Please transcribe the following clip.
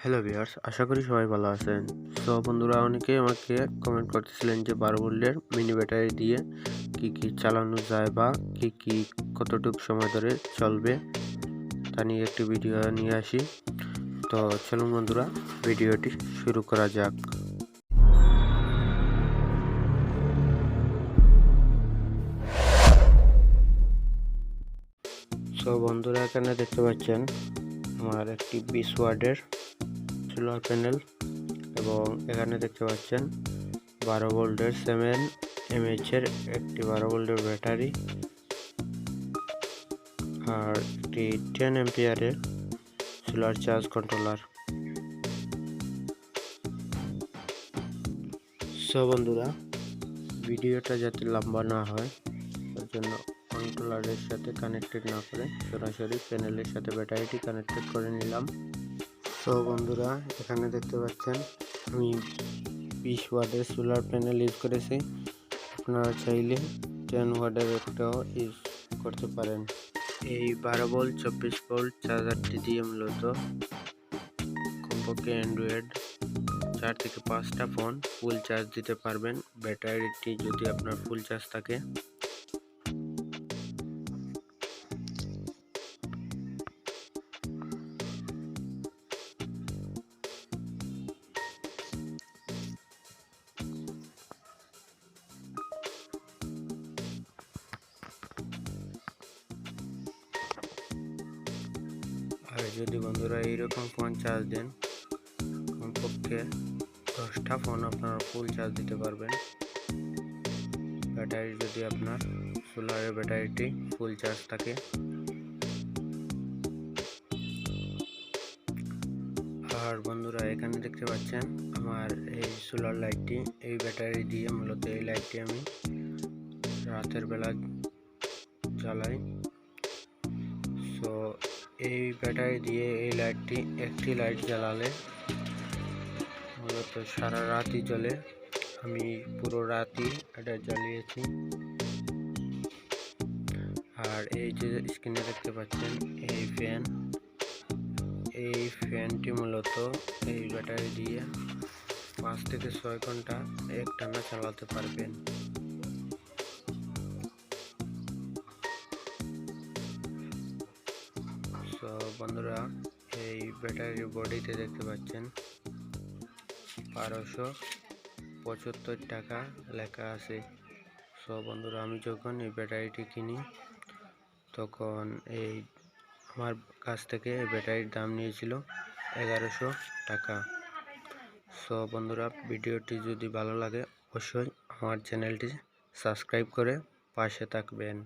Hello viewers, আশা করি সবাই ভালো আছেন। সো বন্ধুরা, অনেকেই আমাকে কমেন্ট করতেছিলেন যে 12 ভোল্টের মিনি ব্যাটারি দিয়ে কি চালানো যায় বা কি কতটুকু সময় ধরে চলবে তা নিয়ে একটি ভিডিও নিয়ে আসি। তো চলুন বন্ধুরা, ভিডিওটি শুরু করা যাক। সো বন্ধুরা, এখানে দেখতে পাচ্ছেন আমার একটি 20 ওয়াটের সোলার প্যানেল এবং এখানে দেখতে পাচ্ছেন 12 ভোল্টের 7 mAh একটি 12 ভোল্টের ব্যাটারি আর একটি 10 অ্যাম্পিয়ারের সোলার চার্জ কন্ট্রোলার। সো বন্ধুরা, ভিডিওটা যাতে লম্বা না হয় তার জন্য কন্ট্রোলারের সাথে কানেক্টেড না করে সরাসরি প্যানেলের সাথে ব্যাটারিটি কানেক্টেড করে নিলাম। সো বন্ধুরা, এখানে দেখতে পাচ্ছেন আমি 20 ওয়াটের সোলার প্যানেল ইউজ করেছি। আপনারা চাইলে 10 ওয়াটের একটাও ইউজ করতে পারেন। এই 12 ভোল্ট 24 ভোল্ট চার্জারটি দিয়ে মূলত কমপক্ষে অ্যান্ড্রয়েড 4 থেকে 5টা ফোন ফুল চার্জ দিতে পারবেন, ব্যাটারিটি যদি আপনার ফুল চার্জ থাকে। আর যদি বন্ধুরা এইরকম ফোন চার্জ দেন, কমপক্ষে 10টা ফোন আপনারা ফুল চার্জ দিতে পারবেন, ব্যাটারি যদি আপনার সোলারের ব্যাটারিটি ফুল চার্জ থাকে। আর বন্ধুরা, এখানে দেখতে পাচ্ছেন আমার এই সোলার লাইটটি, এই ব্যাটারি দিয়ে মূলত এই লাইটটি আমি রাতের বেলা জ্বালাই। সো এই ব্যাটারি দিয়ে এই লাইটটি, একটি লাইট জ্বালালে মূলত সারা রাতই জ্বলে। আমি পুরো রাতই এটা জ্বালিয়েছি। আর এই যে স্ক্রিনে দেখতে পাচ্ছেন এই ফ্যানটি মূলত এই ব্যাটারি দিয়ে 5 থেকে 6 ঘন্টা একটানা চালাতে পারবেন। সো বন্ধুরা, এই ব্যাটারির বডিতে দেখতে পাচ্ছেন 1275 টাকা লেখা আছে। সো বন্ধুরা, আমি যখন এই ব্যাটারিটি কিনি তখন এই আমার কাছ থেকে এই ব্যাটারির দাম নিয়েছিল 1100 টাকা। সো বন্ধুরা, ভিডিওটি যদি ভালো লাগে অবশ্যই আমার চ্যানেলটি সাবস্ক্রাইব করে পাশে থাকবেন।